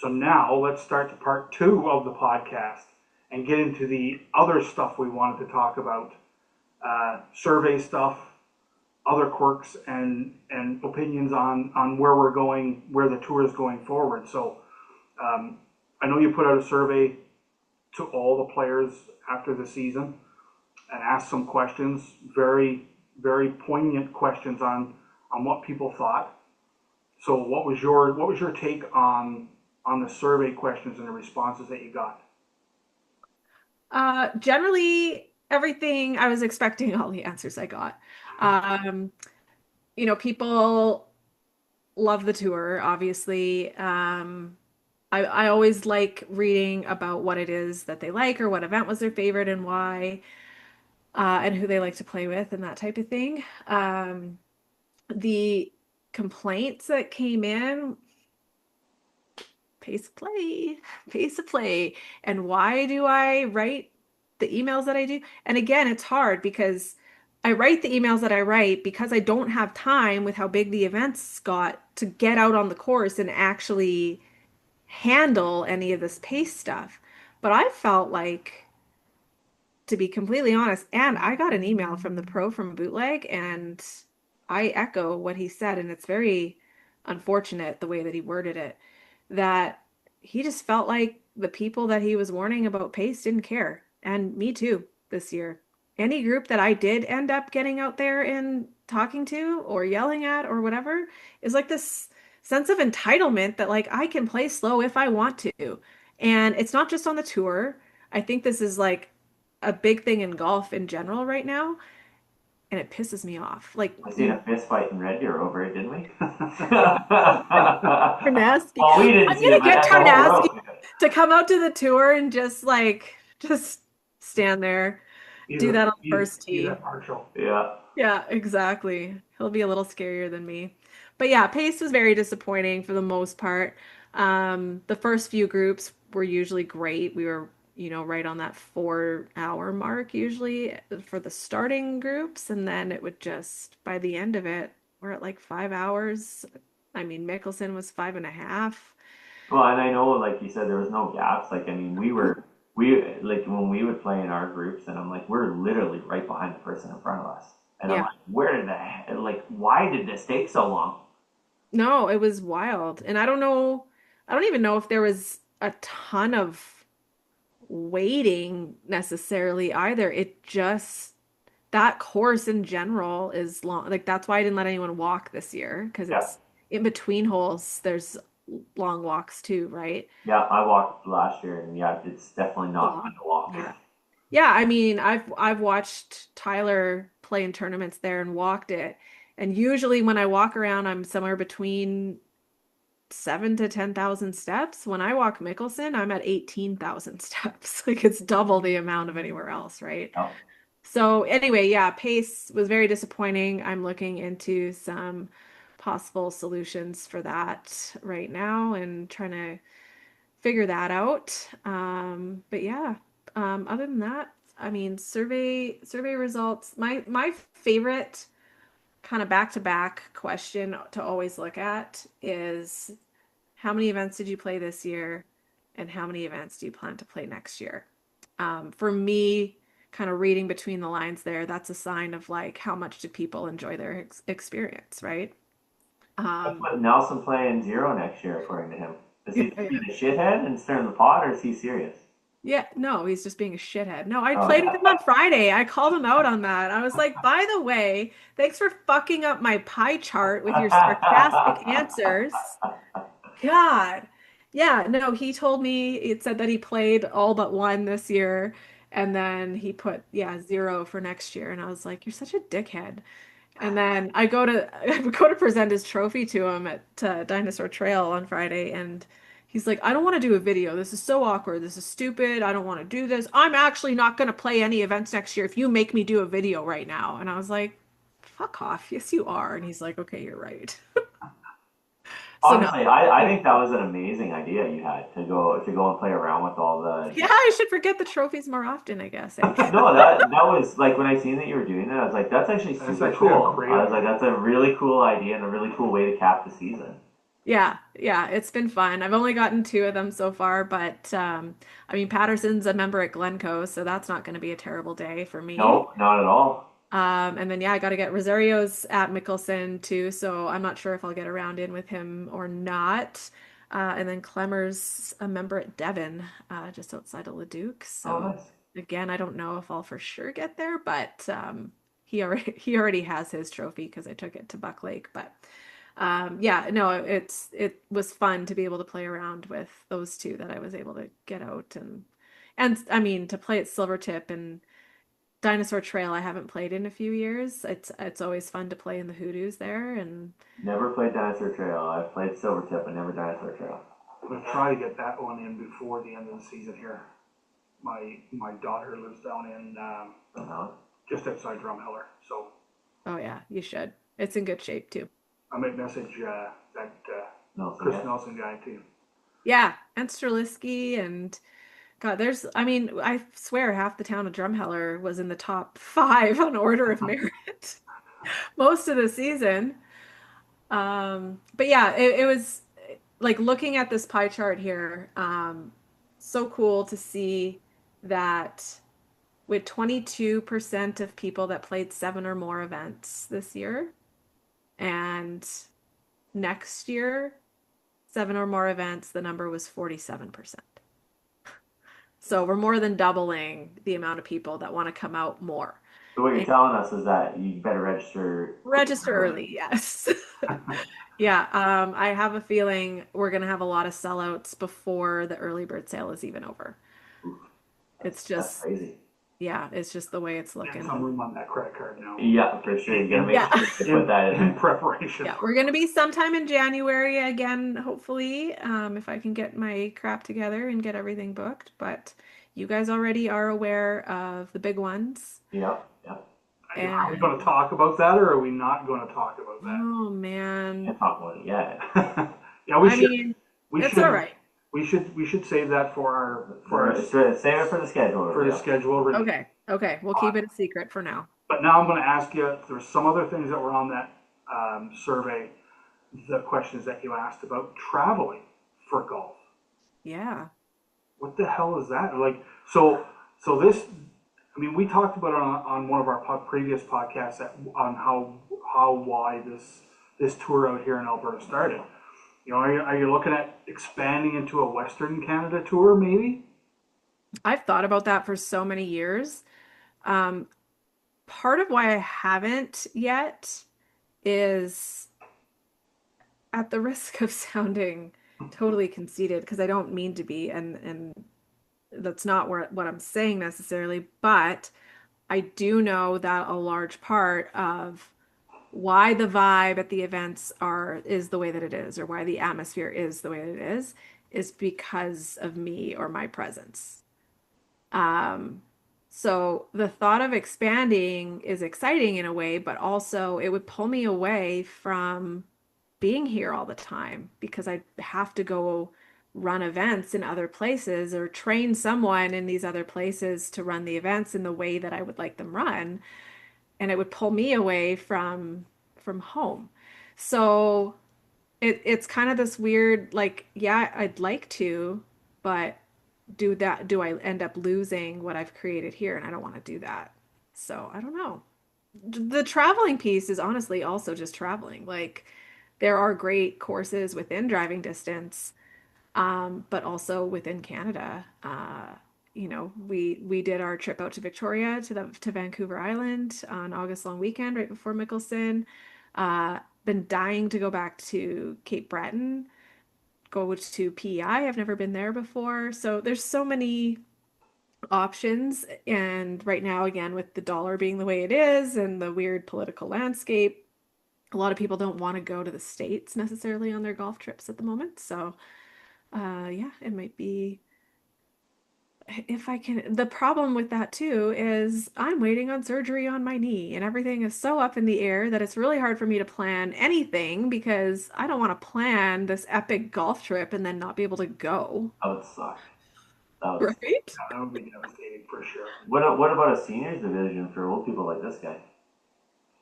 So now let's start to part two of the podcast and get into the other stuff we wanted to talk about. Survey stuff, other quirks, and opinions on where we're going, where the tour is going forward. So I know you put out a survey to all the players after the season and asked some questions, very, very poignant questions on what people thought. So what was your take on the survey questions and the responses that you got? Generally, everything I was expecting, all the answers I got. Um, people love the tour, obviously. I always like reading about what it is that they like or what event was their favorite and why, and who they like to play with and that type of thing. The complaints that came in, pace of play, pace of play. And why do I write the emails that I do? And again, it's hard because I write the emails that I write because I don't have time with how big the events got to get out on the course and actually handle any of this pace stuff. But I felt like, to be completely honest, and I got an email from the pro from Bootleg, and I echo what he said, and it's very unfortunate the way that he worded it, that he just felt like the people that he was warning about pace didn't care. And me too this year. Any group that I did end up getting out there and talking to or yelling at or whatever is like this sense of entitlement that like I can play slow if I want to. And it's not just on the tour. I think this is like a big thing in golf in general right now, and it pisses me off. Like, We seen a fist fight in Red Deer over it, didn't we? Tarnowski. Well, we didn't I'm see it, gonna but get that's the whole Tarnowski road. to come out to the tour and just stand there, do that on the first He's tee. impartial. Yeah. Yeah, exactly. He'll be a little scarier than me. But yeah, pace was very disappointing for the most part. The first few groups were usually great. We were, right on that 4 hour mark usually for the starting groups. And then it would just, by the end of it, we're at like 5 hours. I mean, Mickelson was 5.5. Well, and I know, like you said, there was no gaps. Like, I mean, like, when we would play in our groups, and I'm like, we're literally right behind the person in front of us. And I'm Yeah. like, where did that, like, why did this take so long? No, it was wild. And I don't know, I don't even know if there was a ton of waiting necessarily either. It just that course in general is long. Like that's why I didn't let anyone walk this year because Yeah. it's in between holes. There's long walks too, right? Yeah, I walked last year, and yeah, it's definitely A not lot. fun to walk. Yeah. Yeah, I mean, I've watched Tyler play in tournaments there and walked it. And usually when I walk around, I'm somewhere between 7 to 10,000 steps. When I walk Mickelson, I'm at 18,000 steps. Like it's double the amount of anywhere else, right? Yeah. So anyway, yeah, pace was very disappointing. I'm looking into some possible solutions for that right now and trying to figure that out. But yeah, other than that, I mean, survey results. My favorite kind of back-to-back question to always look at is how many events did you play this year, and how many events do you plan to play next year? For me, kind of reading between the lines there, that's a sign of like how much do people enjoy their experience, right? That's Um, what Nelson playing zero next year, according to him. Is he yeah, being a shithead and stirring the pot, or is he serious? yeah, no, he's just being a shithead. No, I Oh, played with him on Friday. I called him out on that. I was like, by the way, thanks for fucking up my pie chart with your sarcastic answers. God. Yeah, no, he told me it said that he played all but one this year, and then he put, yeah, zero for next year. And I was like, you're such a dickhead. And then I go to I go to present his trophy to him at Dinosaur Trail on Friday, and he's like, I don't want to do a video. This is so awkward. This is stupid. I don't want to do this. I'm actually not going to play any events next year if you make me do a video right now. And I was like, fuck off. Yes, you are. And he's like, okay, you're right. So no. Honestly, I think that was an amazing idea you had to go and play around with all the. Yeah, I should forget the trophies more often, I guess. Eh? No, that was like when I seen that you were doing that, I was like, that's actually That's super actually a cool. great I was like, idea. that's a really cool idea and a really cool way to cap the season. Yeah, yeah, it's been fun. I've only gotten two of them so far, but I mean, Patterson's a member at Glencoe, so that's not going to be a terrible day for me. No, not at all. And then yeah, I got to get Rosario's at Mickelson too, so I'm not sure if I'll get around in with him or not. And then Clemmer's a member at Devon, just outside of Leduc. Oh, So nice. again, I don't know if I'll for sure get there, but he already has his trophy because I took it to Buck Lake. But yeah, no, it was fun to be able to play around with those two that I was able to get out and I mean to play at Silvertip and Dinosaur Trail I haven't played in a few years. It's always fun to play in the hoodoos there and Never played Dinosaur Trail. I've played Silvertip, but never Dinosaur Trail. I'm gonna try to get that one in before the end of the season here. My daughter lives down in Uh-huh. just outside Drumheller, so oh yeah, you should. It's in good shape too. I might message that No, so Chris yeah. Nelson guy too. Yeah, and Streliski and God, there's I mean, I swear half the town of Drumheller was in the top five on order of merit most of the season. But yeah, it was like looking at this pie chart here, so cool to see that with 22% of people that played seven or more events this year, and next year, seven or more events, the number was 47%. So we're more than doubling the amount of people that want to come out more. So what you're And telling us is that you better register register early. early, yes. Yeah, I have a feeling we're gonna have a lot of sellouts before the early bird sale is even over. Oof, It's that's just, crazy. yeah, it's just the way it's And looking. some room on that credit card now. Yeah, for sure. You gotta make Yeah. sure to put that in In there. preparation. Yeah, we're gonna be sometime in January again, hopefully, if I can get my crap together and get everything booked. But you guys already are aware of the big ones. Yep, yep. Are we And going to talk about that, or are we not going to talk about oh man, Can't talk about it yet. that? Yeah, we I should. mean, We it's all should. right. We should save that for Save it for the schedule. for the Yeah. schedule release. Okay, okay, we'll keep it a secret for now. But now I'm going to ask you. There's some other things that were on that survey. The questions that you asked about traveling for golf. Yeah. What the hell is that? Like, so this. I mean, we talked about it on one of our previous podcasts on how why this tour out here in Alberta started. You know, are you looking at expanding into a Western Canada tour, maybe? I've thought about that for so many years. Um, Part of why I haven't yet is at the risk of sounding totally conceited, because I don't mean to be, and that's not what I'm saying necessarily, but I do know that a large part of why the vibe at the events is the way that it is, or why the atmosphere is the way that it is because of me or my presence. Um, so the thought of expanding is exciting in a way, but also it would pull me away from being here all the time because I have to go run events in other places or train someone in these other places to run the events in the way that I would like them run, and it would pull me away from home. So it's kind of this weird, like, yeah, I'd like to, but do I end up losing what I've created here? And I don't want to do that. So I don't know. The traveling piece is honestly also just traveling. Like there are great courses within driving distance, but also within Canada. We did our trip out to Victoria to Vancouver Island on August long weekend right before Mickelson. Been dying to go back to Cape Breton, go to PEI. I've never been there before. So there's so many options. And right now, again, with the dollar being the way it is and the weird political landscape, a lot of people don't want to go to the States necessarily on their golf trips at the moment. So, yeah, it might be if I can. The problem with that too is I'm waiting on surgery on my knee, and everything is so up in the air that it's really hard for me to plan anything because I don't want to plan this epic golf trip and then not be able to go. That would suck. That would. Right? That would be devastating for sure. What about a seniors division for old people like this guy?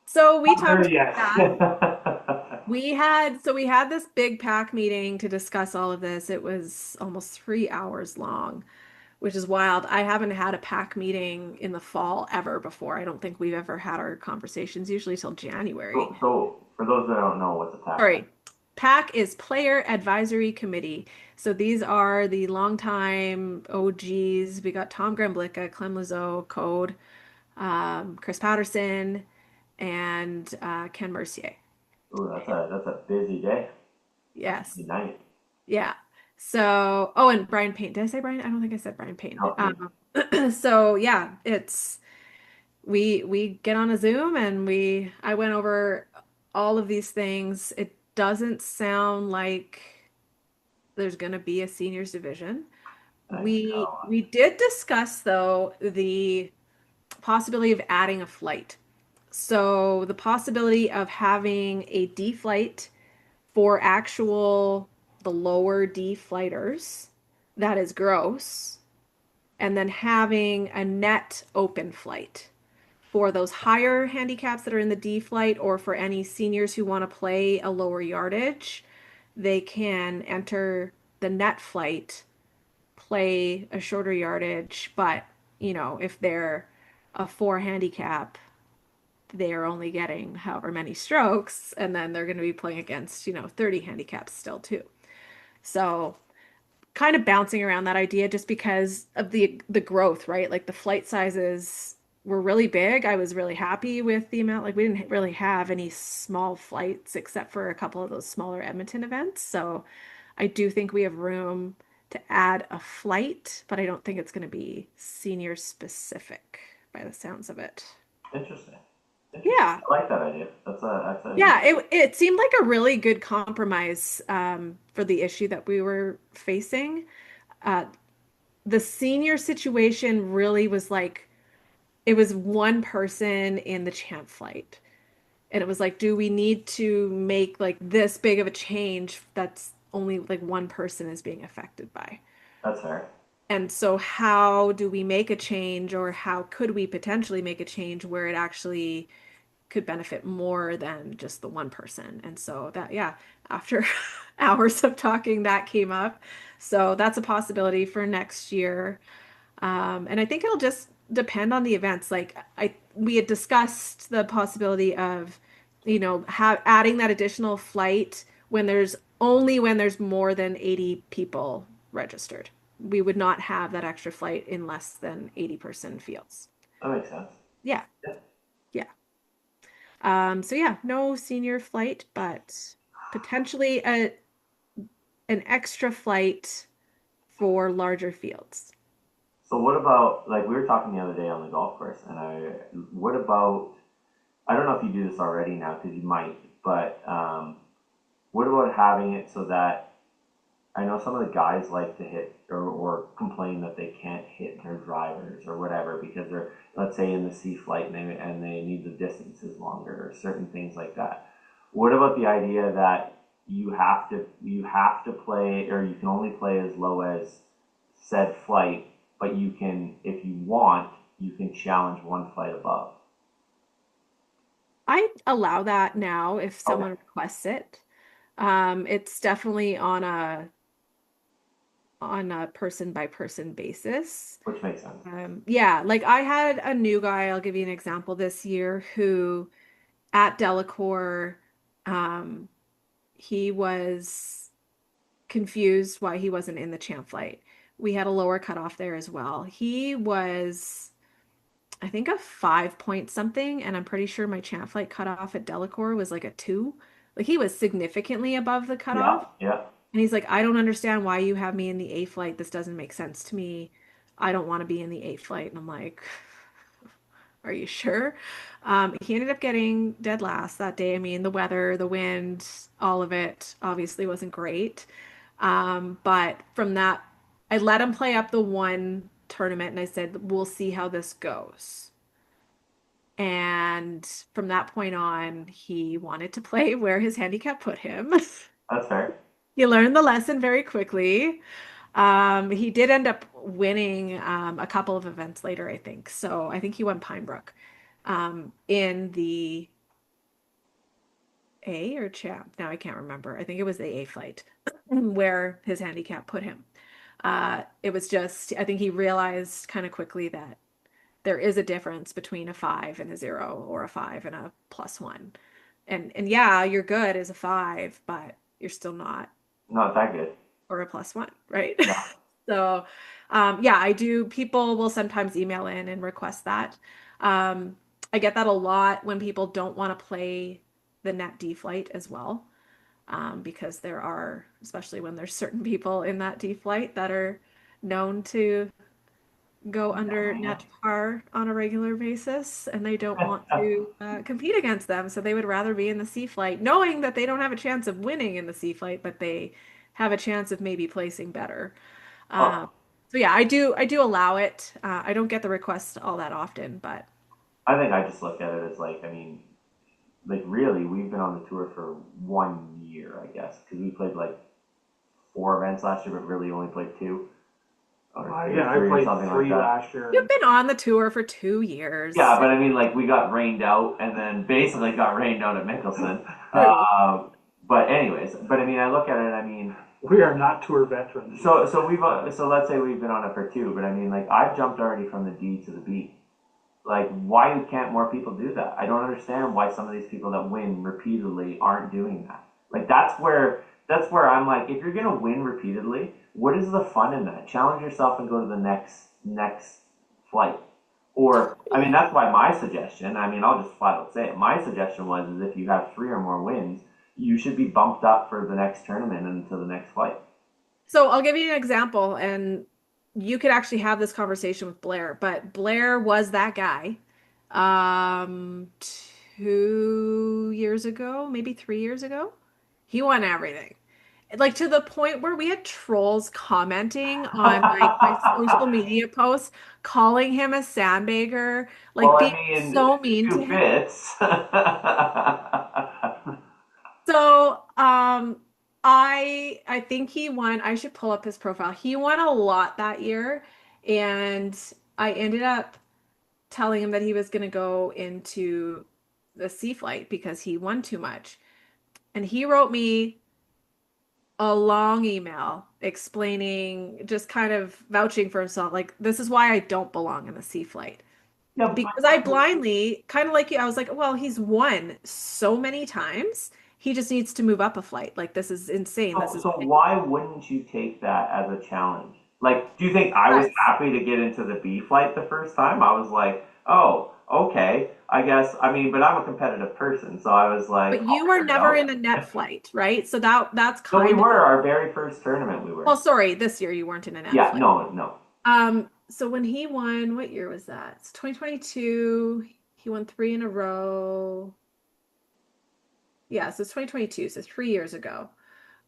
So we talked There, about yes. that. We had this big pack meeting to discuss all of this. It was almost 3 hours long, which is wild. I haven't had a pack meeting in the fall ever before. I don't think we've ever had our conversations usually till January. So for those that don't know, what's a pack? Sorry. PAC is Player Advisory Committee. So these are the longtime OGs. We got Tom Gramblicka, Clem Lazo, Code, Chris Patterson, and Ken Mercier. Ooh, that's a busy day. That's a Yes. busy night. Yeah. So, oh, and Brian Payne. Did I say Brian? I don't think I said Brian Payne. Help me. So yeah, it's we get on a Zoom and I went over all of these things. It doesn't sound like there's going to be a seniors division. Nice. We did discuss though the possibility of adding a flight. So the possibility of having a D flight for actual the lower D flighters, that is gross, and then having a net open flight for those higher handicaps that are in the D flight, or for any seniors who want to play a lower yardage, they can enter the net flight, play a shorter yardage, but if they're a 4 handicap, they are only getting however many strokes, and then they're going to be playing against 30 handicaps still too. So kind of bouncing around that idea just because of the growth, right? Like the flight sizes were really big. I was really happy with the amount. Like we didn't really have any small flights except for a couple of those smaller Edmonton events. So I do think we have room to add a flight, but I don't think it's going to be senior specific by the sounds of it. Interesting. Yeah. I like that idea. That's a Yeah, it seemed like a really good compromise for the issue that we were facing. Uh, the senior situation really was like it was one person in the champ flight. And it was like, do we need to make like this big of a change that's only like one person is being affected by? that's fair. And so how do we make a change, or how could we potentially make a change where it actually could benefit more than just the one person? And so that, yeah, after hours of talking, that came up. So that's a possibility for next year. And I think it'll just depend on the events. Like we had discussed the possibility of, adding that additional flight when there's more than 80 people registered. We would not have that extra flight in less than 80-person fields. That makes sense. Yeah. Yeah. Yeah. So yeah, no senior flight, but potentially an extra flight for larger fields. So what about, like we were talking the other day on the golf course, and what about, I don't know if you do this already now because you might, but what about having it so that, I know some of the guys like to hit or complain that they can't hit their drivers or whatever because they're, let's say, in the C flight and they need the distances longer or certain things like that. What about the idea that you have to play, or you can only play as low as said flight, but you can, if you want, you can challenge one flight above? I allow that now if Okay. someone requests it. It's definitely on a person by person basis. Which makes sense. Yeah, like I had a new guy, I'll give you an example this year, who at Delacour, um, he was confused why he wasn't in the champ flight. We had a lower cutoff there as well. He was, I think, a 5 point something, and I'm pretty sure my champ flight cutoff at Delacour was like a 2. Like he was significantly above the Yeah, cutoff. yeah. And he's like, I don't understand why you have me in the A flight. This doesn't make sense to me. I don't want to be in the A flight. And I'm like, are you sure? He ended up getting dead last that day. I mean, the weather, the wind, all of it obviously wasn't great. But from that, I let him play up the one tournament and I said, we'll see how this goes. And from that point on, he wanted to play where his handicap put him. That's fair. He learned the lesson very quickly. He did end up winning a couple of events later, I think. So I think he won Pinebrook in the A or champ. Now I can't remember. I think it was the A flight where his handicap put him. It was just, I think he realized kind of quickly that there is a difference between a 5 and a 0 or a 5 and a +1. And yeah, you're good as a 5, but you're still not, Not that good. or a +1, right? Yeah. So, yeah, I do. People will sometimes email in and request that. I get that a lot when people don't want to play the net D flight as well, because there are, especially when there's certain people in that D flight that are known to go under net par on a regular basis, and they don't want to compete against them. So they would rather be in the C flight, knowing that they don't have a chance of winning in the C flight, but they have a chance of maybe placing better. Oh, So yeah, I do allow it. I don't get the requests all that often, but I think I just look at it as like, I mean, like really, we've been on the tour for 1 year, I guess, because we played like 4 events last year, but really only played two or Yeah, I three or played something like 3 that. last year. you've been on the tour for 2 years. Yeah, but I mean, like we got rained out, and then basically got rained out at Mickelson. True. But anyways, but I mean, I look at it. I mean, We are not tour veterans. so let's say we've been on it for two, but I mean, like I've jumped already from the D to the B. Like, why can't more people do that? I don't understand why some of these people that win repeatedly aren't doing that. Like, that's where I'm like, if you're gonna win repeatedly, what is the fun in that? Challenge yourself and go to the next flight. Or, I mean, that's why my suggestion. I mean, I'll just flat out say it. My suggestion was is if you have 3 or more wins, you should be bumped up for the next tournament and to the next flight. So I'll give you an example, and you could actually have this conversation with Blair, but Blair was that guy 2 years ago, maybe 3 years ago. He won everything. Like to the point where we had trolls commenting on like my social media posts, calling him a sandbagger, Well, like I being mean, so mean to two him. fits. So, I think he won. I should pull up his profile. He won a lot that year, and I ended up telling him that he was going to go into the sea flight because he won too much. And he wrote me a long email explaining, just kind of vouching for himself, like, this is why I don't belong in the sea flight. Yeah, Because I blindly, kind of like you, I was like, well, he's won so many times. He just needs to move up a flight. Like, this is insane. This is so why wouldn't you take that as a challenge? Like, do you think I was because, happy to get into the B flight the first time? I was like, oh, okay, I guess. I mean, but I'm a competitive person, so I was like, but I'll you were figure it never out. in a net flight, right? So that's So we kind of, were our very first tournament. We well, were. sorry, this year you weren't in a net Yeah, flight. no. So when he won, what year was that? It's 2022. He won 3 in a row. Yeah, so it's 2022, so 3 years ago.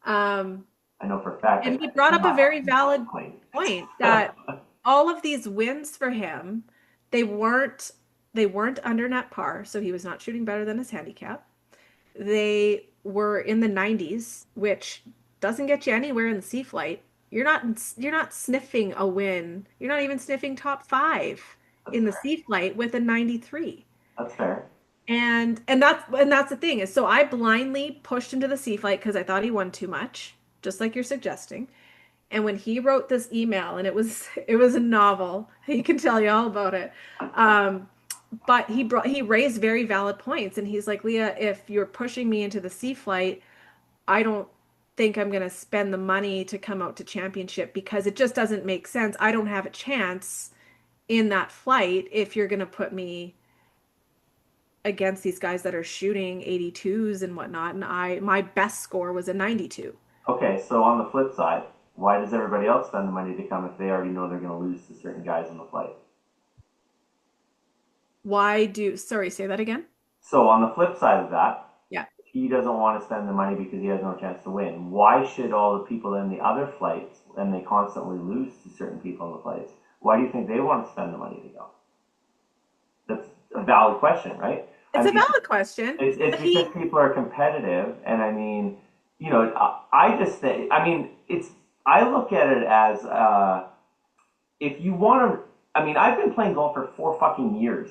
Um, I know for a fact and I he brought up a very got valid complaint. point that all of these wins for him, they weren't they weren't under net par, so he was not shooting better than his handicap. They were in the 90s, which doesn't get you anywhere in the sea flight. You're not sniffing a win. You're not even sniffing top 5 That's in the fair. sea flight with a 93. That's fair. And that's the thing is, so I blindly pushed him to the sea flight because I thought he won too much, just like you're suggesting. And when he wrote this email, and it was a novel, he can tell you all about it. Um, but he raised very valid points, and he's like, Leah, if you're pushing me into the sea flight, I don't think I'm going to spend the money to come out to championship because it just doesn't make sense. I don't have a chance in that flight if you're going to put me against these guys that are shooting 82s and whatnot. And my best score was a 92. Okay, so on the flip side, why does everybody else spend the money to come if they already know they're going to lose to certain guys on the flight? Sorry, say that again? So on the flip side of that, Yeah. he doesn't want to spend the money because he has no chance to win. Why should all the people in the other flights, and they constantly lose to certain people on the flights, why do you think they want to spend the money to go? That's a valid question, right? It's a valid question. It's But because people are competitive, and I mean, I just think, I mean, I look at it as, if you want to, I mean, I've been playing golf for 4 fucking years,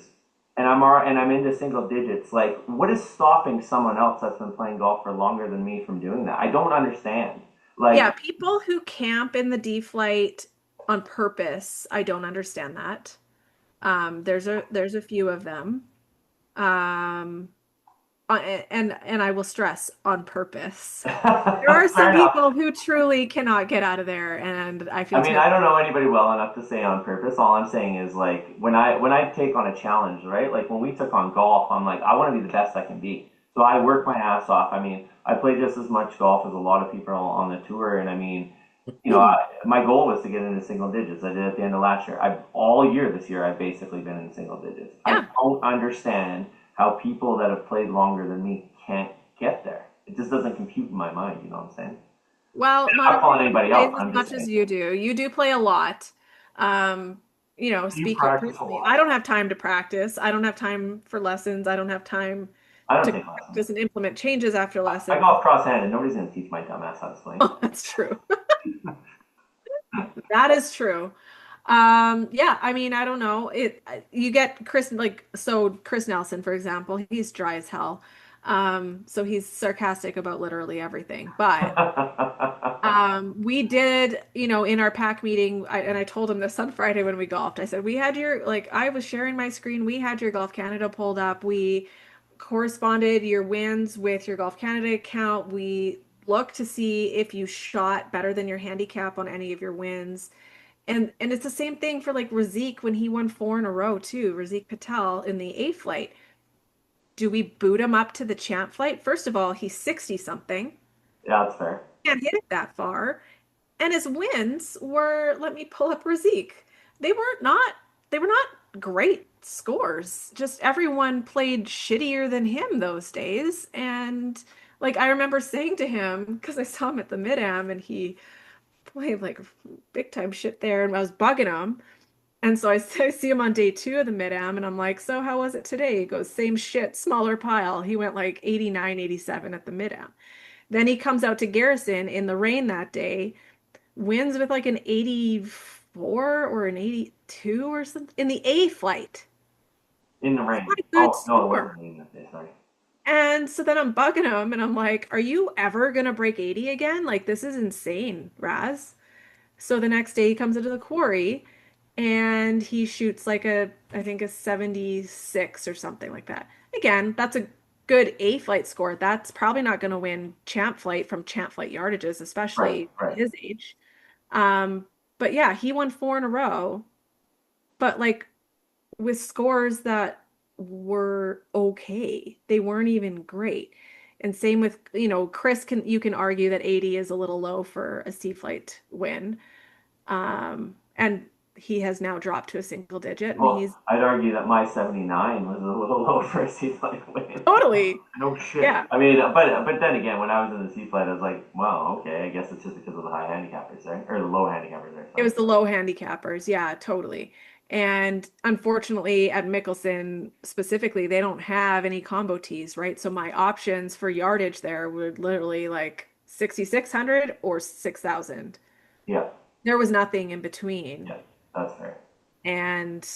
and I'm into single digits. Like, what is stopping someone else that's been playing golf for longer than me from doing that? I don't understand. Yeah, Like, people who camp in the D flight on purpose, I don't understand that. There's a few of them. Um, and I will stress on purpose. There are fair some enough. people who truly cannot get out of there, and I I feel mean, terrible. I don't know anybody well enough to say on purpose. All I'm saying is like when I take on a challenge, right? Like when we took on golf, I'm like I want to be the best I can be. So I work my ass off. I mean, I play just as much golf as a lot of people on the tour, and I mean, my goal was to get into single digits. I did at the end of last year. I've all year this year. I've basically been in single digits. I Yeah. don't understand how people that have played longer than me can't get there. It just doesn't compute in my mind. You know what I'm saying? Well, I'm not not calling everyone anybody plays out. as I'm just much as saying. you do. You do play a lot. You Speaking practice a personally, I lot. don't have time to practice. I don't have time for lessons. I don't have time I don't to take lessons. practice and implement changes after I lessons. golf cross-handed. Nobody's gonna teach my dumb ass how to swing. Oh, that's true. That is true. Yeah, I mean, I don't know. You get Chris Chris Nelson, for example, he's dry as hell. So he's sarcastic about literally everything. But we did, in our pack meeting, and I told him this on Friday when we golfed. I said, we had I was sharing my screen. We had your Golf Canada pulled up. We corresponded your wins with your Golf Canada account. We looked to see if you shot better than your handicap on any of your wins. And it's the same thing for like Razik when he won four in a row too. Razik Patel in the A flight. Do we boot him up to the champ flight? First of all, he's 60 something. Yeah, that's fair. Can't hit it that far. And his wins were, let me pull up Razik. They were not they were not great scores. Just everyone played shittier than him those days. And like I remember saying to him, because I saw him at the Mid-Am and he played like big time shit there, and I was bugging him. And so I see him on day two of the Mid-Am, and I'm like, so how was it today? He goes, same shit, smaller pile. He went like 89, 87 at the Mid-Am. Then he comes out to Garrison in the rain that day, wins with like an 84 or an 82 or something in the A flight. In the That's rain. not a good Oh no, it score. wasn't raining that day. Sorry. And so then I'm bugging him, and I'm like, are you ever gonna break 80 again? Like, this is insane, Raz. So the next day he comes into the quarry and he shoots like I think a 76 or something like that. Again, that's a good A flight score. That's probably not going to win champ flight from champ flight yardages, Right, especially at right. his age. Um, but yeah, he won four in a row, but like with scores that were okay. They weren't even great. And same with, Chris you can argue that 80 is a little low for a C flight win. And he has now dropped to a single digit and Well, he's I'd argue that my 79 was a little low for a C flight win. totally, No shit. yeah. I mean, but then again, when I was in the C flight, I was like, well, okay, I guess it's just because of the high handicappers there, or the low handicappers there. It Sorry. was the low handicappers. Yeah, totally. And unfortunately, at Mickelson specifically, they don't have any combo tees, right? So my options for yardage there were literally like 6,600 or 6,000. Yeah, There was nothing in between. yeah, that's fair. And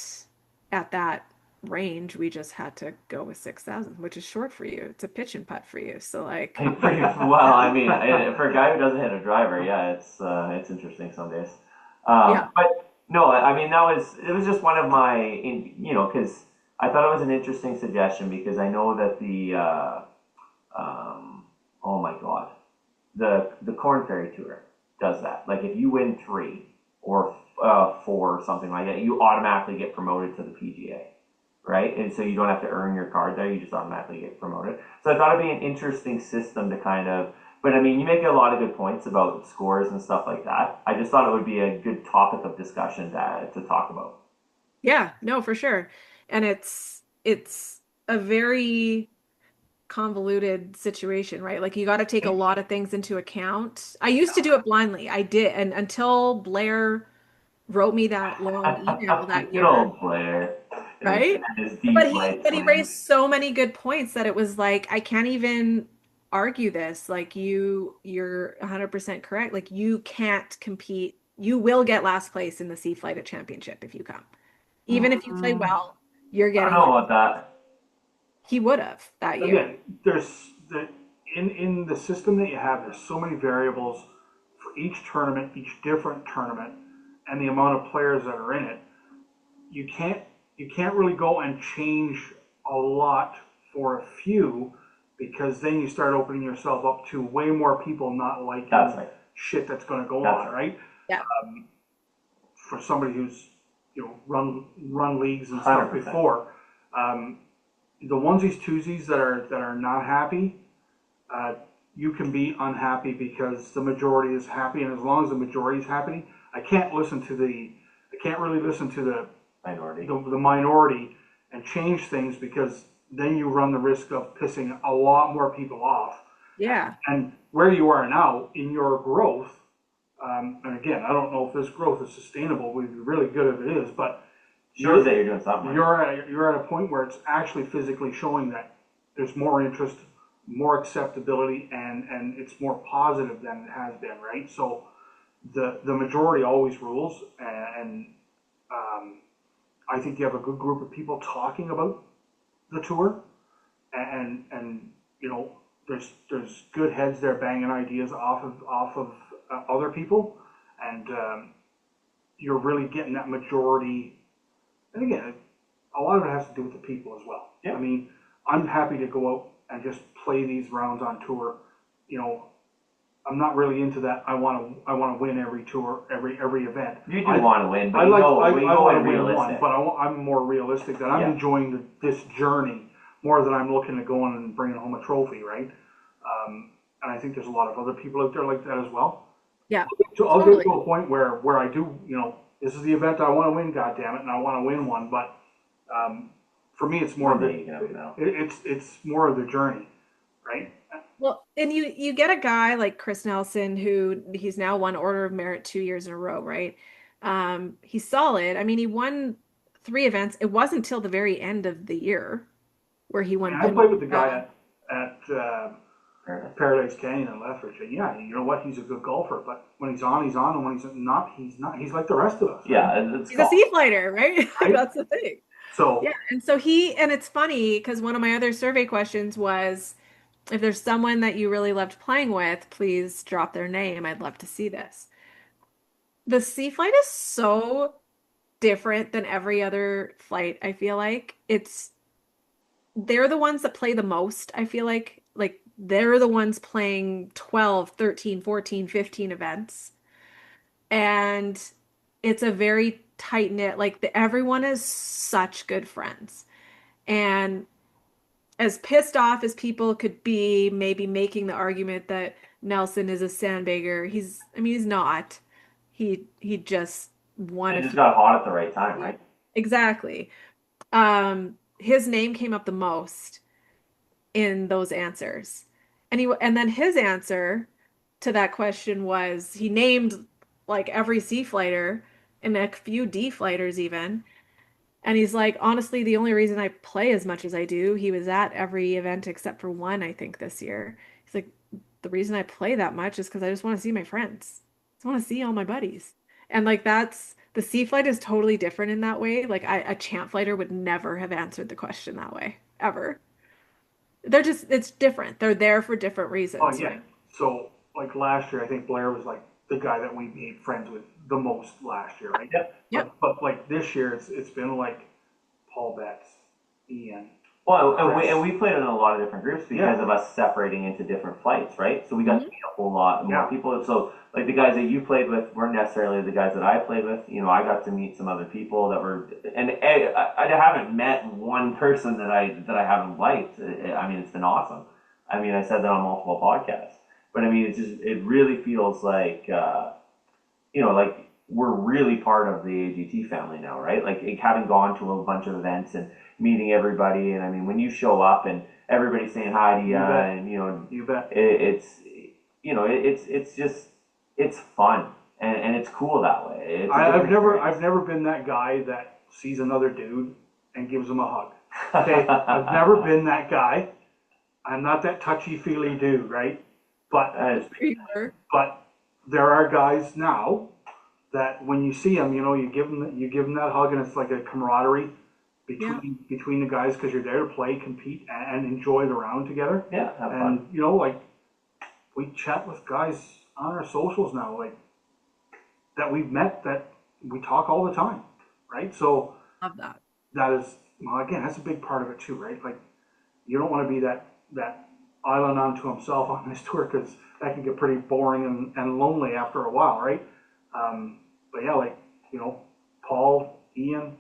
at that range, we just had to go with 6,000, which is short for you. It's a pitch and putt for you. So like, Well, I mean, for a guy who doesn't hit a driver, yeah, it's interesting some days. yeah. But no, I mean it was just one of my, because I thought it was an interesting suggestion because I know that oh my god, the Corn Ferry Tour does that. Like if you win three or four or something like that, you automatically get promoted to the PGA, right? And so you don't have to earn your card there; you just automatically get promoted. So I thought it'd be an interesting system to kind of. But I mean, you make a lot of good points about scores and stuff like that. I just thought it would be a good topic of discussion to talk about. Yeah, no, for sure. And it's a very convoluted situation, right? Like you got to take a lot of things into account. I used to do it blindly. I did, and until Blair wrote me that long email that Good year, old Blair right? and his deep But he light but he swing. raised so many good points that it was like I can't even argue this. Like you're 100% correct. Like you can't compete. You will get last place in the Sea Flight at Championship if you come. Even if you play Mm, well, You're I don't getting know like, about that. he would have that year. Again, there's the in the system that you have, there's so many variables for each tournament, each different tournament, and the amount of players that are in it. You can't really go and change a lot for a few, because then you start opening yourself up to way more people not liking That's right. shit that's going to go That's on, right? Yeah. For somebody who's run leagues and stuff 100%. before, the onesies twosies that are not happy, you can be unhappy because the majority is happy, and as long as the majority is happy, I can't really listen to the Minority. the minority and change things, because then you run the risk of pissing a lot more people off. Yeah. And where you are now in your growth, and again, I don't know if this growth is sustainable. We'd be really good if it is, but Shows that you're doing something. Right. you're at a point where it's actually physically showing that there's more interest, more acceptability, and it's more positive than it has been, right? So the majority always rules, and I think you have a good group of people talking about the tour, and there's good heads there banging ideas off of other people, and you're really getting that majority. And again, a lot of it has to do with the people as well. Yeah. I mean, I'm happy to go out and just play these rounds on tour. I'm not really into that. I want to win every tour, every event. You do want to win, but I want to win realistic. one, but I'm more realistic that I'm enjoying this journey more than I'm looking to go on and bringing home a trophy, right? And I think there's a lot of other people out there like that as well. Yeah. So I'll get to a point where I do, this is the event I want to win, goddammit, and I want to win one. But for me, it's more of it's more of the journey, right? Well, and you get a guy like Chris Nelson, who he's now won Order of Merit 2 years in a row, right? He's solid. I mean, he won 3 events. It wasn't until the very end of the year where he won. I played with the guy at Paradise Canyon in Lethbridge, and yeah, you know what? He's a good golfer, but when he's on, he's on, and when he's not, he's not. He's like the rest of us. Yeah, he's a sea fighter, right? Right? That's the thing. So yeah, and so and it's funny because one of my other survey questions was, if there's someone that you really loved playing with, please drop their name. I'd love to see this. The sea flight is so different than every other flight, I feel like. They're the ones that play the most, I feel like they're the ones playing 12, 13, 14, 15 events. And it's a very tight-knit, everyone is such good friends. And as pissed off as people could be, maybe making the argument that Nelson is a sandbagger, he's not. He just won. He just got hot at the right time, right? Exactly. His name came up the most in those answers. And then his answer to that question was, he named every C fighter and a few D fighters even. And he's like, honestly, the only reason I play as much as I do, he was at every event except for one, I think, this year. He's like, the reason I play that much is because I just want to see my friends. I just want to see all my buddies. And the sea flight is totally different in that way. A champ fighter would never have answered the question that way, ever. It's different. They're there for different reasons. Oh yeah. Right? So last year, I think Blair was the guy that we made friends with the most last year, right? Yep. But this year, it's been Paul Betts, Ian. Well, and we played in a lot of different groups because of us separating into different flights, right? So we got to meet a whole lot more people. So the guys that you played with weren't necessarily the guys that I played with. I got to meet some other people that were, and I haven't met one person that I haven't liked. I mean, it's been awesome. I mean, I said that on multiple podcasts, but I mean, it really feels like we're really part of the AGT family now, right? Having gone to a bunch of events and meeting everybody, and I mean, when you show up and everybody's saying hi to you, and you bet. It's fun and it's cool that way. I've never been that guy that sees another dude and gives him a hug. Okay, I've never been that guy. I'm not that touchy-feely dude, right? But there are guys now that when you see them, you give them that hug, and it's like a camaraderie between the guys, because you're there to play, compete, and enjoy the round together. Yeah, have And fun. you know, like we chat with guys on our socials now, like that we've met, that we talk all the time, right? So Love that. that is, well, again, that's a big part of it too, right? Like you don't want to be that island unto himself on this tour, because that can get pretty boring and lonely after a while, right? But yeah, like, you know, Paul, Ian,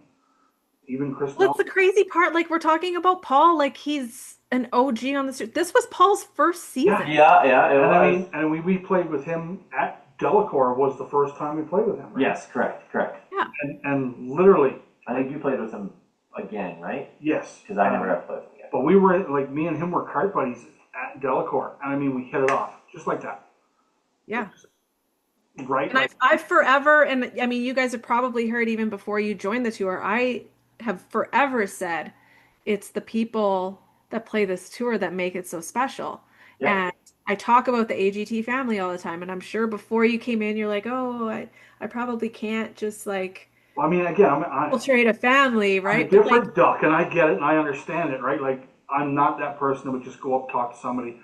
even Chris. What's the crazy part? Like we're talking about Paul, like he's an OG on the street. This was Paul's first season. Yeah, it And was. I mean, and we played with him at Delacour, was the first time we played with him, right? Yes, correct. Yeah. And literally, I think you played with him again, right? yes. Because I never got to play with him again. But we were, like, me and him were kart buddies at Delacour. And I mean, we hit it off, just like that. Yeah. Right? And I've forever, and I mean, you guys have probably heard even before you joined the tour, I have forever said it's the people that play this tour that make it so special. Yeah. And I talk about the AGT family all the time. And I'm sure before you came in, you're like, oh, I probably can't just like Well, I mean, again, I'm infiltrate a family, I'm a right? But like, different duck, and I get it, and I understand it, right? Like, I'm not that person that would just go up, talk to somebody.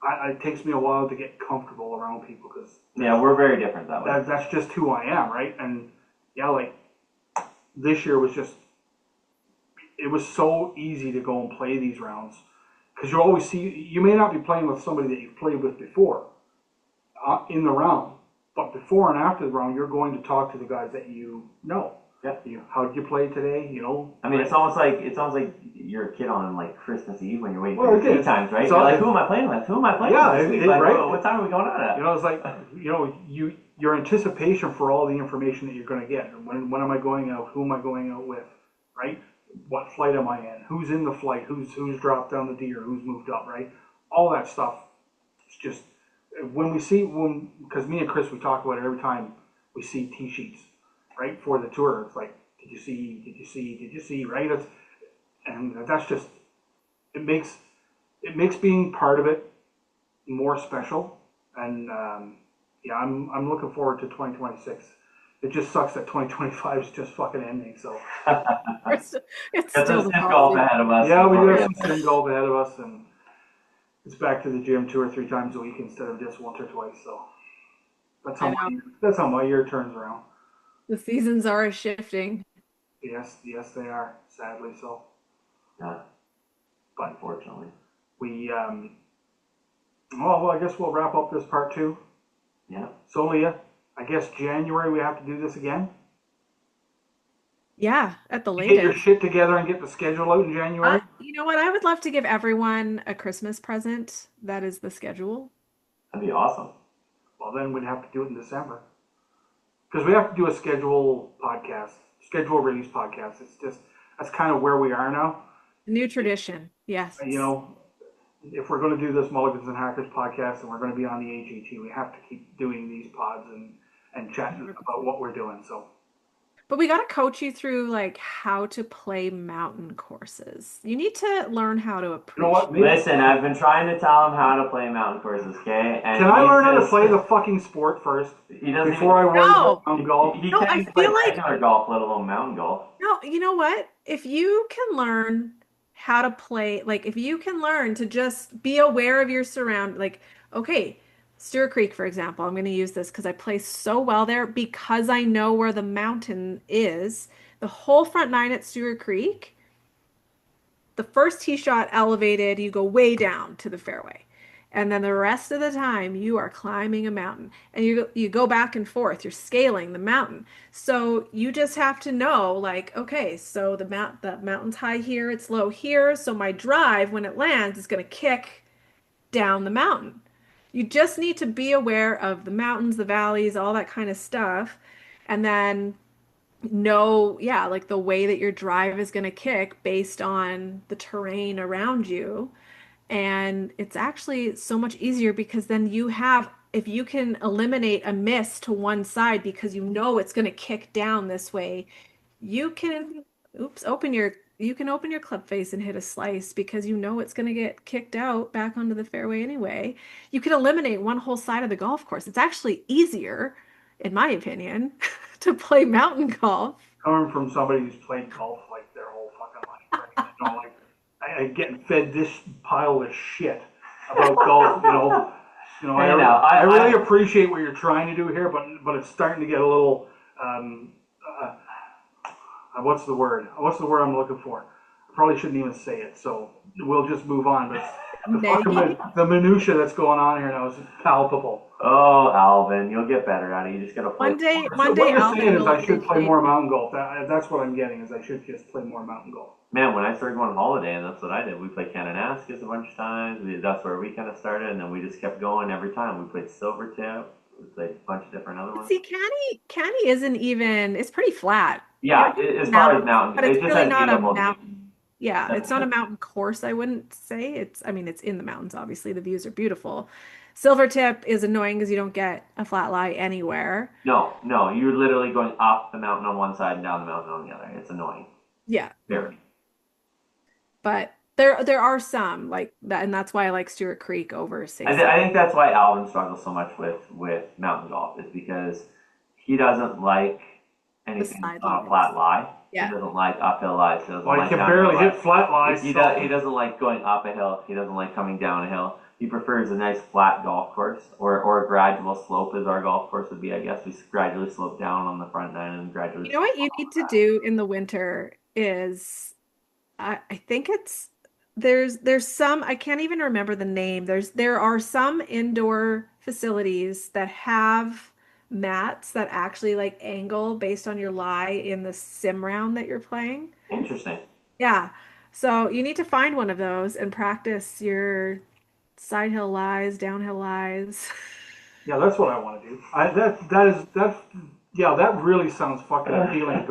It takes me a while to get comfortable around people, because Yeah, we're very different that way. that's just who I am, right? And yeah, like this year was just, it was so easy to go and play these rounds, because you always see, you may not be playing with somebody that you've played with before in the round, but before and after the round, you're going to talk to the guys that you know. Yeah. How did you play today? You know. I mean, it's almost like you're a kid on like Christmas Eve when you're waiting Well, for your it tea is. times, right? So You're like, who am I playing with? Who am I playing Yeah, with this week? it- Like, right. what time are we going out at? You know, it's like, you know, your anticipation for all the information that you're going to get. When am I going out? Who am I going out with? Right? What flight am I in? Who's in the flight? Who's dropped down the D, or who's moved up? Right? All that stuff. It's just because me and Chris, we talk about it every time we see tee sheets, right, for the tour. It's like, did you see? Did you see? Did you see? Right? And that's just, it makes being part of it more special. And yeah, I'm looking forward to 2026. It just sucks that 2025 is just fucking ending. So it's Got still some the golf ahead of us. yeah, we do Yeah. have some sim golf ahead of us, and it's back to the gym 2 or 3 times a week instead of just once or twice. So that's how my year turns around. The seasons are shifting. Yes, they are, sadly so. Yeah, But unfortunately. we well, I guess we'll wrap up this part 2. Yeah. So Leah, I guess January we have to do this again. Yeah, at the Get your latest. shit together and get the schedule out in January. You know what? I would love to give everyone a Christmas present. That is the schedule. That'd be awesome. Well, then we'd have to do it in December, because we have to do a schedule release podcast. It's just, that's kind of where we are now. New tradition. Yes. You know, if we're going to do this Mulligans and Hackers podcast and we're going to be on the AGT, we have to keep doing these pods and chatting about what we're doing. So, But we got to coach you through like how to play mountain courses. You need to learn how to you know appreciate. what? Listen, I've been trying to tell him how to play mountain courses, okay? And Can I he's learn how to just- play the fucking sport first He doesn't before I even, worry No. about mountain golf? He No, can't I even play feel like- regular golf, let alone mountain golf. No, you know what? If you can learn how to play, like if you can learn to just be aware of your surround, like, okay, Stewart Creek, for example, I'm going to use this because I play so well there because I know where the mountain is. The whole front 9 at Stewart Creek, the first tee shot elevated, you go way down to the fairway. And then the rest of the time you are climbing a mountain and you go back and forth, you're scaling the mountain. So you just have to know like, okay, so the mountain's high here, it's low here. So my drive when it lands is going to kick down the mountain. You just need to be aware of the mountains, the valleys, all that kind of stuff. And then know, yeah, like the way that your drive is going to kick based on the terrain around you. And it's actually so much easier because then you have, if you can eliminate a miss to one side because you know it's going to kick down this way, you can, you can open your club face and hit a slice because you know it's going to get kicked out back onto the fairway anyway. You can eliminate one whole side of the golf course. It's actually easier, in my opinion, to play mountain golf. Coming from somebody who's played golf like their whole like I getting fed this pile of shit about golf. I really appreciate what you're trying to do here, but it's starting to get a little. What's the word? What's the word I'm looking for? I probably shouldn't even say it, so we'll just move on. But the minutia that's going on here now is palpable. Oh, Alvin, you'll get better at it. You just gotta play. One day, So what you're Alvin saying is will I should play appreciate more it. mountain golf. That's what I'm getting, is I should just play more mountain golf. Man, when I started going on holiday, and that's what I did. We played Kananaskis a bunch of times. That's where we kind of started, and then we just kept going every time. We played Silvertip. We played a bunch of different other ones. See, Canny isn't even. It's pretty flat. Yeah, as far as mountain, but it's it just really has not a A-level. mountain. Yeah, it's not a mountain course, I wouldn't say. It's in the mountains, obviously. The views are beautiful. Silvertip is annoying because you don't get a flat lie anywhere. No, you're literally going up the mountain on one side and down the mountain on the other. It's annoying. Yeah. Very. But there are some like that, and that's why I like Stewart Creek over Say. I think that's why Alvin struggles so much with mountain golf, is because he doesn't like anything on a flat lie. Yeah. He doesn't like uphill lies. He can barely hit flat lies. He doesn't like going up a hill. He doesn't like coming down a hill. He prefers a nice flat golf course, or a gradual slope, as our golf course would be, I guess. We gradually slope down on the front nine and gradually. You know what you need to do in the winter is, I think there's some, I can't even remember the name. There are some indoor facilities that have mats that actually like angle based on your lie in the sim round that you're playing. Interesting. Yeah. So you need to find one of those and practice your side hill lies, downhill lies. Yeah, that's what I want to do. That really sounds fucking appealing.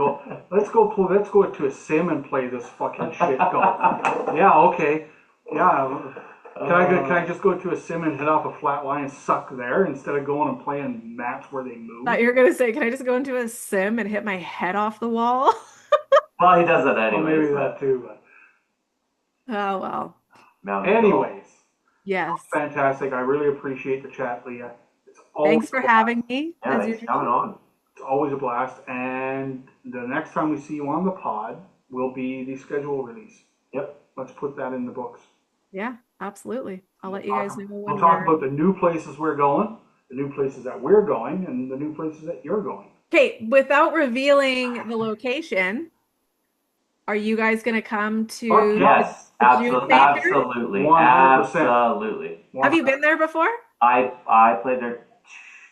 Let's go to a sim and play this fucking shit golf. Yeah, okay. Yeah. Can I just go to a sim and hit off a flat line and suck there instead of going and playing mats where they move? You're gonna say, can I just go into a sim and hit my head off the wall? Well, he does that anyway. Well, maybe that too. But... Oh well. Anyways. Yes. Fantastic. I really appreciate the chat, Leah. Thanks for having me. Yeah, thanks for coming on. It's always a blast. And the next time we see you on the pod will be the schedule release. Yep. Let's put that in the books. Yeah, absolutely. I'll let you guys know when we'll talk about the new places we're going, the new places that we're going, and the new places that you're going. Okay, without revealing the location, are you guys going to come to? Yes, absolutely. 100%. Have you been there before? I played there,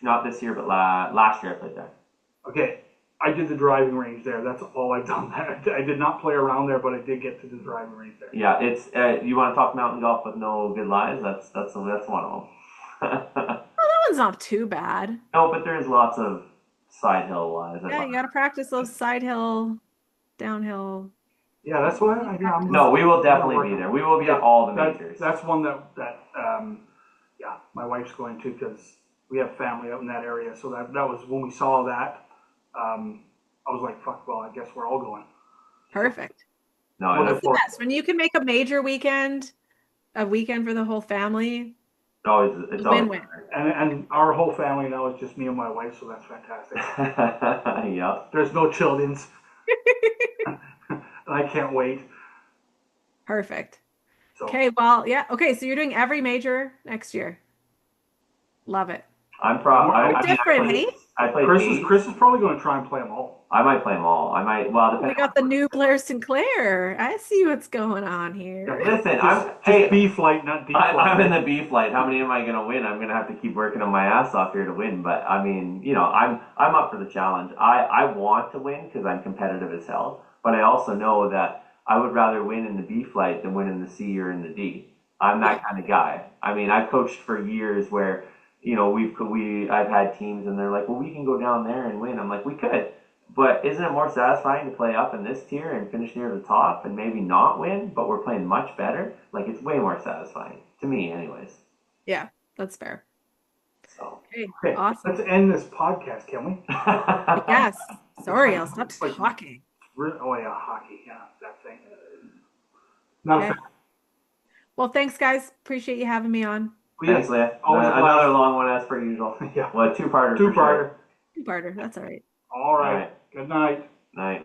not this year, but last year I played there. Okay, I did the driving range there. That's all I've done there. I did not play around there, but I did get to the driving range there. Yeah, it's you want to talk mountain golf with no good lies? That's one of them. Well, that one's not too bad. No, but there's lots of side hill lies. Yeah, you got to practice those side hill, downhill. Yeah, that's why No, we will definitely be there. We will be at all the majors. That's one that my wife's going to, because we have family out in that area. So that was when we saw that. I was like, fuck, well, I guess we're all going. Perfect. No, it's the best. When you can make a major weekend, a weekend for the whole family. It's always win-win. And our whole family now is just me and my wife, so that's fantastic. Yeah. There's no children's. I can't wait. Perfect. So. Okay, well, yeah. Okay, so you're doing every major next year. Love it. I'm probably different, hey? I play Chris is probably going to try and play them all. I might play them all. I might. Well, we got the new Blair Sinclair. I see what's going on here. Yeah, listen, just B flight, not D flight. I'm in the B flight. How many am I going to win? I'm going to have to keep working on my ass off here to win. But I mean, I'm up for the challenge. I want to win because I'm competitive as hell. But I also know that I would rather win in the B flight than win in the C or in the D. I'm that kind of guy. I mean, I've coached for years where, I've had teams and they're like, well, we can go down there and win. I'm like, we could. But isn't it more satisfying to play up in this tier and finish near the top and maybe not win, but we're playing much better? Like, it's way more satisfying. To me, anyways. Yeah, that's fair. So. Okay, awesome. Let's end this podcast, can we? Yes. Sorry, I'll stop talking. Oh, yeah, hockey. Yeah, that thing. Not a fan. Well, thanks, guys. Appreciate you having me on. Thanks, Leah. Another long one as per usual. Yeah. Well, two-parter. Two-parter. Two-parter. That's all right. All right. Good night. Night.